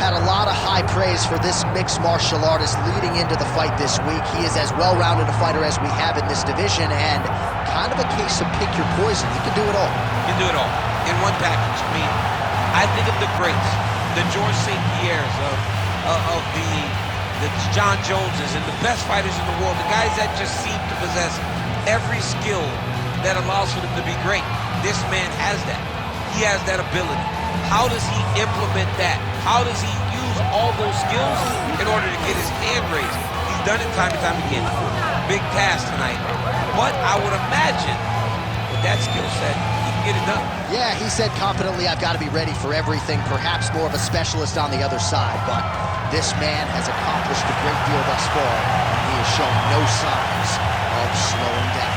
had a lot of high praise for this mixed martial artist leading into the fight this week. He is as well-rounded a fighter as we have in this division, and kind of a case of pick your poison. He can do it all. He can do it all in one package. I mean, I think of the greats, the George St. Pierres of the John Joneses, and the best fighters in the world, the guys that just seem to possess every skill that allows for them to be great. This man has that. He has that ability. How does he implement that? How does he use all those skills in order to get his hand raised? He's done it time and time again. Big task tonight. But I would imagine with that skill set, he can get it done. Yeah, he said confidently, I've got to be ready for everything, perhaps more of a specialist on the other side. But this man has accomplished a great deal thus far, and he has shown no signs of slowing down.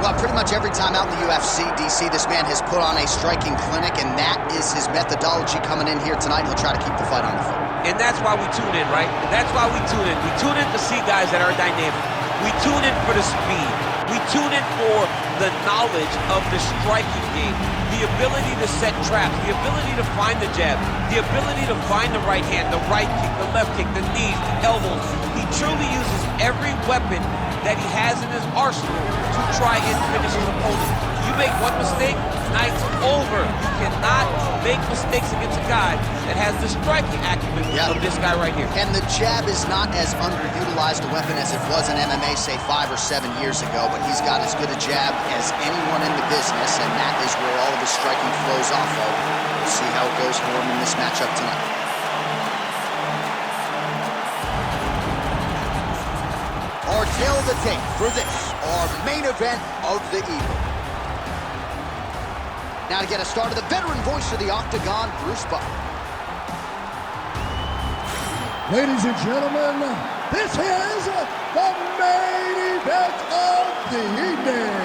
Well, pretty much every time out in the UFC, DC, this man has put on a striking clinic, and that is his methodology coming in here tonight. He'll try to keep the fight on the foot. And that's why we tune in, right? That's why we tune in. We tune in to see guys that are dynamic. We tune in for the speed. We tune in for the knowledge of the striking game, the ability to set traps, the ability to find the jab, the ability to find the right hand, the right kick, the left kick, the knees, the elbows. He truly uses every weapon that he has in his arsenal to try and finish his opponent. You make one mistake, night's over. You cannot make mistakes against a guy that has the striking acumen of this guy right here. And the jab is not as underutilized a weapon as it was in MMA, say 5 or 7 years ago, but he's got as good a jab as anyone in the business, and that is where all of his striking flows off of. We'll see how it goes for him in this matchup tonight. Our tail of the tape for this, our main event of the evening. Now to get us started, the veteran voice of the Octagon, Bruce Buffer. Ladies and gentlemen, this is the main event of the evening.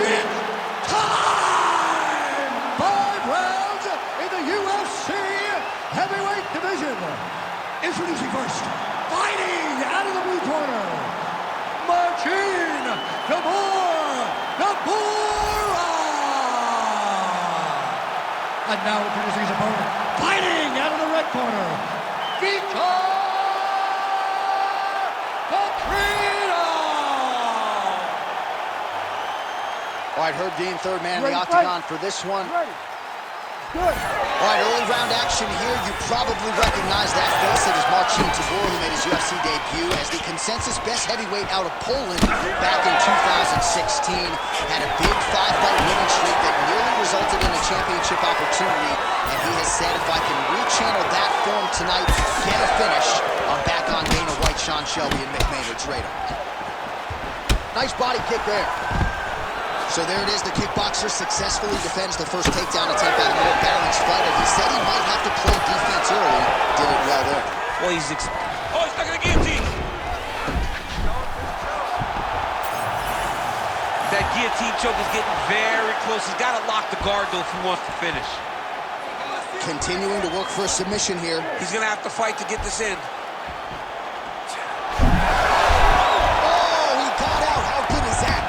It's time! 5 rounds in the UFC heavyweight division. Introducing first, fighting out of the blue corner, Marcin Tybura. And now introducing his opponent, fighting out of the red corner, Vitor Petrino. All right, Herb Dean, third man in the Octagon for this one. Good. All right, early round action here. You probably recognize that face. It is Marcin Tybura, who made his UFC debut as the consensus best heavyweight out of Poland back in 2016. Had a big 5-fight winning streak that nearly resulted in a championship opportunity. And he has said, if I can rechannel that form tonight, get a finish, I'm back on Dana White, Sean Shelby, and Mick Maynard's radar. Nice body kick there. So there it is, the kickboxer successfully defends the first takedown attempt by the more balanced fighter. He said he might have to play defense early. Did it well there. Well, he's stuck in the guillotine. That guillotine choke is getting very close. He's got to lock the guard, though, if he wants to finish. Continuing to work for a submission here. He's going to have to fight to get this in.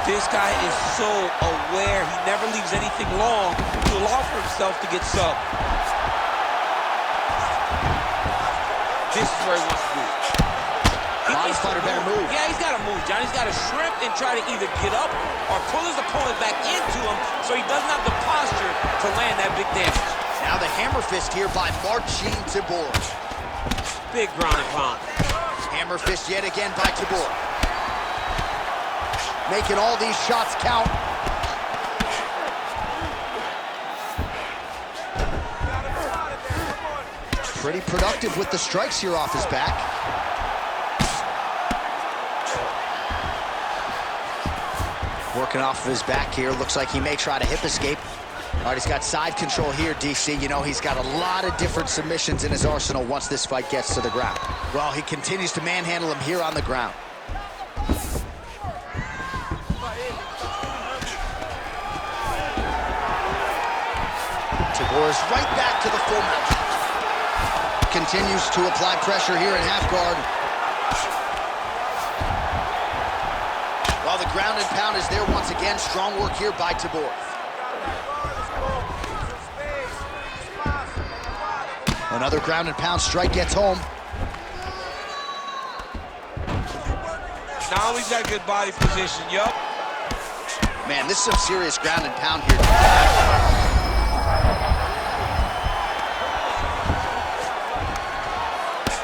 This guy is so aware. He never leaves anything long to allow for himself to get subbed. This is where he wants to move. This fighter better move. Yeah, he's got to move, John. He's got to shrimp and try to either get up or pull his opponent back into him so he doesn't have the posture to land that big damage. Now the hammer fist here by Marcin Tybura. Big ground and pound. Hammer fist yet again by Tybura. Making all these shots count. Pretty productive with the strikes here off his back. Working off of his back here. Looks like he may try to hip escape. All right, he's got side control here, DC. You know, he's got a lot of different submissions in his arsenal once this fight gets to the ground. Well, he continues to manhandle him here on the ground. Tybura is right back to the full mount. Continues to apply pressure here in half guard. While the ground and pound is there once again, strong work here by Tybura. Another ground and pound strike gets home. Now he's got good body position, yup. Man, this is some serious ground and pound here.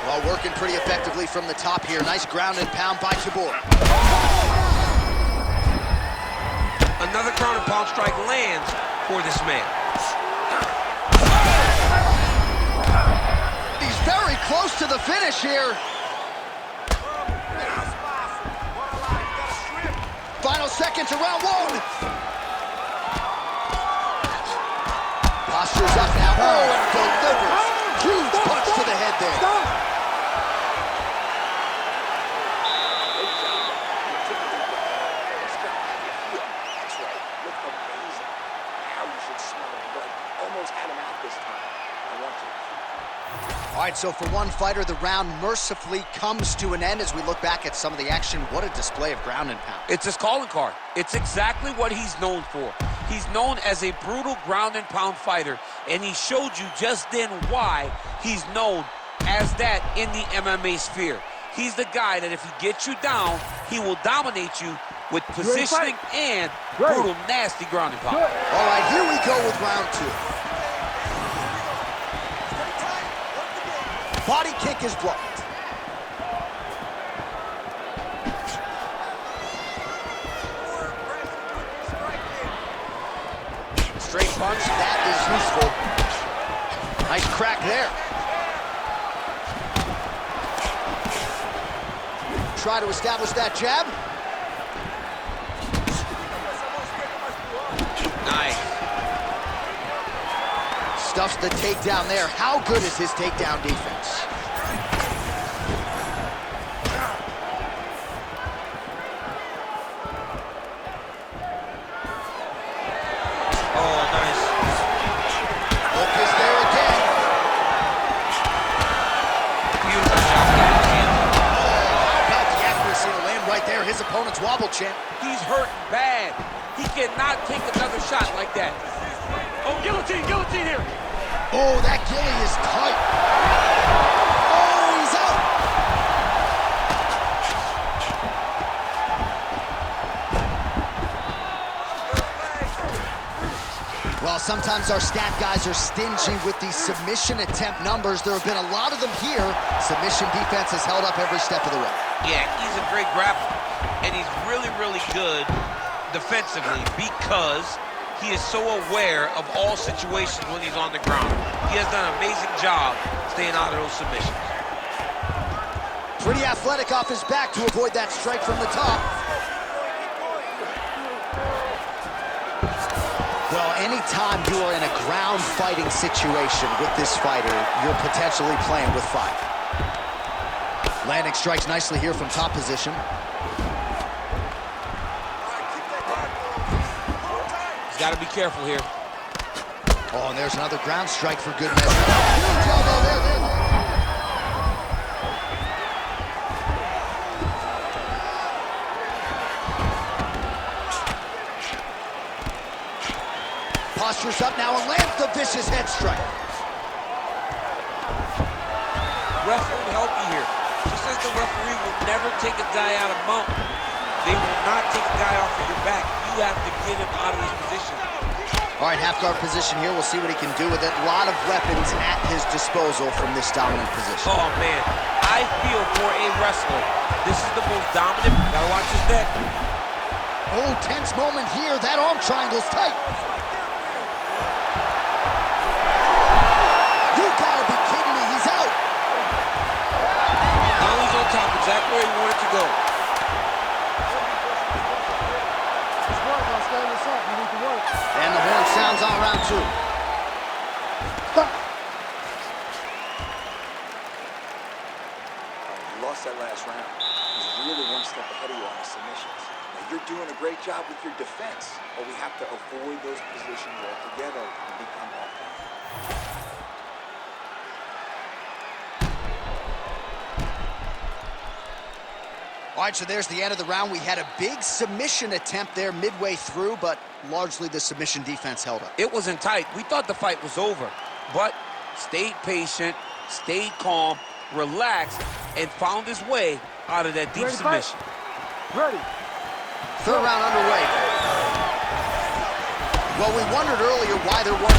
Well, working pretty effectively from the top here. Nice ground and pound by Tybura. Another ground and pound strike lands for this man. He's very close to the finish here. Final seconds of round one. Postures up now. Oh, and delivers. Huge punch to the head there. All right, so for one fighter, the round mercifully comes to an end as we look back at some of the action. What a display of ground and pound. It's his calling card. It's exactly what he's known for. He's known as a brutal ground and pound fighter, and he showed you just then why he's known as that in the MMA sphere. He's the guy that if he gets you down, he will dominate you with positioning and brutal, nasty ground and pound. All right, here we go with round two. Body kick is blocked. Straight punch, that is useful. Nice crack there. Try to establish that jab. Nice. Stuffs the takedown there. How good is his takedown defense? Oh, nice. Hook is there again. Beautiful shot. How about the accuracy to land right there? His opponent's wobble champ. He's hurting bad. He cannot take another shot like that. Oh, guillotine, guillotine here. Oh, that gilly is tight. Oh, he's out. Well, sometimes our stat guys are stingy with these submission attempt numbers. There have been a lot of them here. Submission defense has held up every step of the way. Yeah, he's a great grappler, and he's really, really good defensively because he is so aware of all situations when he's on the ground. He has done an amazing job staying out of those submissions. Pretty athletic off his back to avoid that strike from the top. Well, anytime you are in a ground fighting situation with this fighter, you're potentially playing with fire. Landing strikes nicely here from top position. Got to be careful here. Oh, and there's another ground strike for good measure. Huge elbow there. Postures up now and lands the vicious head strike. Ref will help you here. Just as the referee will never take a guy out of mount, they will not take a guy off of your back. You have to get him out of his position. All right, half guard position here. We'll see what he can do with it. A lot of weapons at his disposal from this dominant position. Oh, man. I feel for a wrestler. This is the most dominant. Gotta watch his neck. Oh, tense moment here. That arm triangle's tight. You gotta be kidding me. He's out. Now he's on top, exactly where he wanted to go. And the horn sounds on round two. You lost that last round. He's really one step ahead of you on his submissions. Now, you're doing a great job with your defense, but we have to avoid those positions altogether and become offensive. All right, so there's the end of the round. We had a big submission attempt there midway through, but largely the submission defense held up. It wasn't tight. We thought the fight was over, but stayed patient, stayed calm, relaxed, and found his way out of that deep submission. Ready. Third round underway. Well, we wondered earlier why there weren't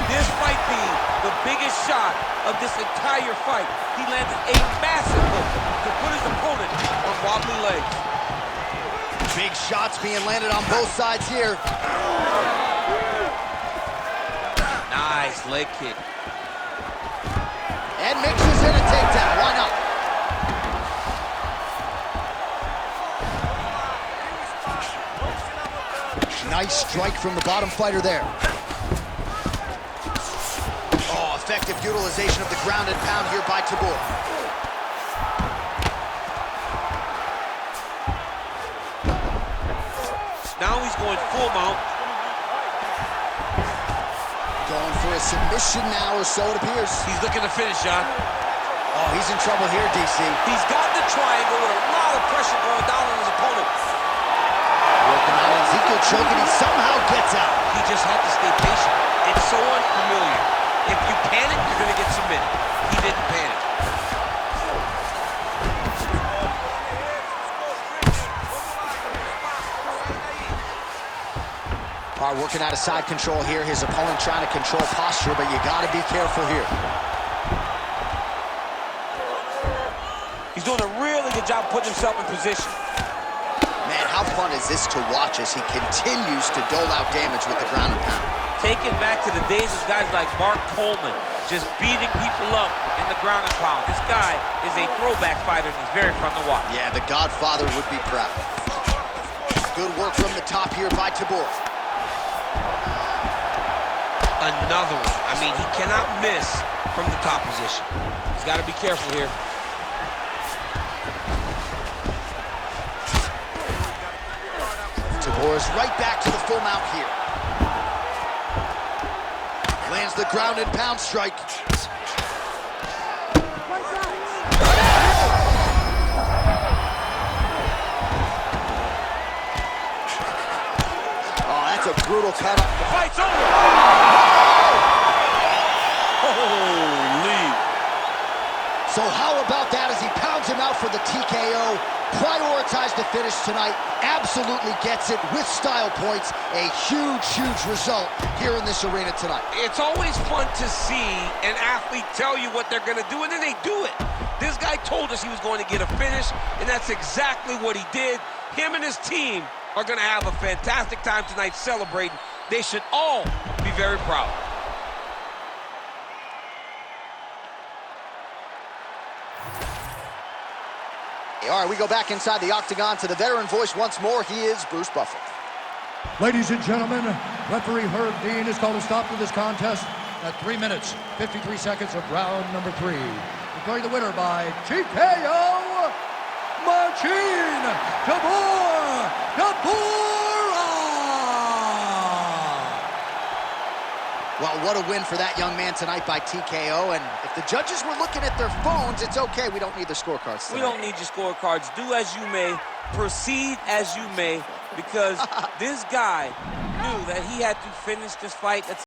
this fight being the biggest shot of this entire fight. He landed a massive hook to put his opponent on wobbly legs. Big shots being landed on both sides here. Nice leg kick. And mixes in a takedown. Why not? Nice strike from the bottom fighter there. Oh, effective utilization of the ground and pound here by Tybura. Now he's going full mount. Going for a submission now, or so it appears. He's looking to finish, John. Oh, he's in trouble here, DC. He's got the triangle with a lot of pressure going down on his opponent. Working on Ezekiel choking, he somehow gets out. He just had to stay patient. It's so unfamiliar. If you panic, you're going to get submitted. He didn't panic. All right, working out of side control here. His opponent trying to control posture, but you got to be careful here. He's doing a really good job putting himself in position. Man, how fun is this to watch as he continues to dole out damage with the ground and pound? Take it back to the days of guys like Mark Coleman, just beating people up in the ground and pound. This guy is a throwback fighter, and he's very fun to watch. Yeah, the Godfather would be proud. Good work from the top here by Tybura. Another one. I mean, he cannot miss from the top position. He's got to be careful here. Tybura's right back to the full mount here. Lands the ground and pound strike. Oh, that's a brutal cut up. The fight's over! Holy! So how about that as he pounds him out for the TKO? Prioritized the finish tonight. Absolutely gets it with style points. A huge, huge result here in this arena tonight. It's always fun to see an athlete tell you what they're going to do, and then they do it. This guy told us he was going to get a finish, and that's exactly what he did. Him and his team are going to have a fantastic time tonight celebrating. They should all be very proud. All right, we go back inside the octagon to the veteran voice once more. He is Bruce Buffer. Ladies and gentlemen, referee Herb Dean has called a stop to this contest at 3 minutes, 53 seconds of round number 3. Declaring the winner by TKO, Marcin Tybura. Well, what a win for that young man tonight by TKO. And if the judges were looking at their phones, it's okay. We don't need their scorecards tonight. We don't need your scorecards. Do as you may, proceed as you may, because this guy knew that he had to finish this fight.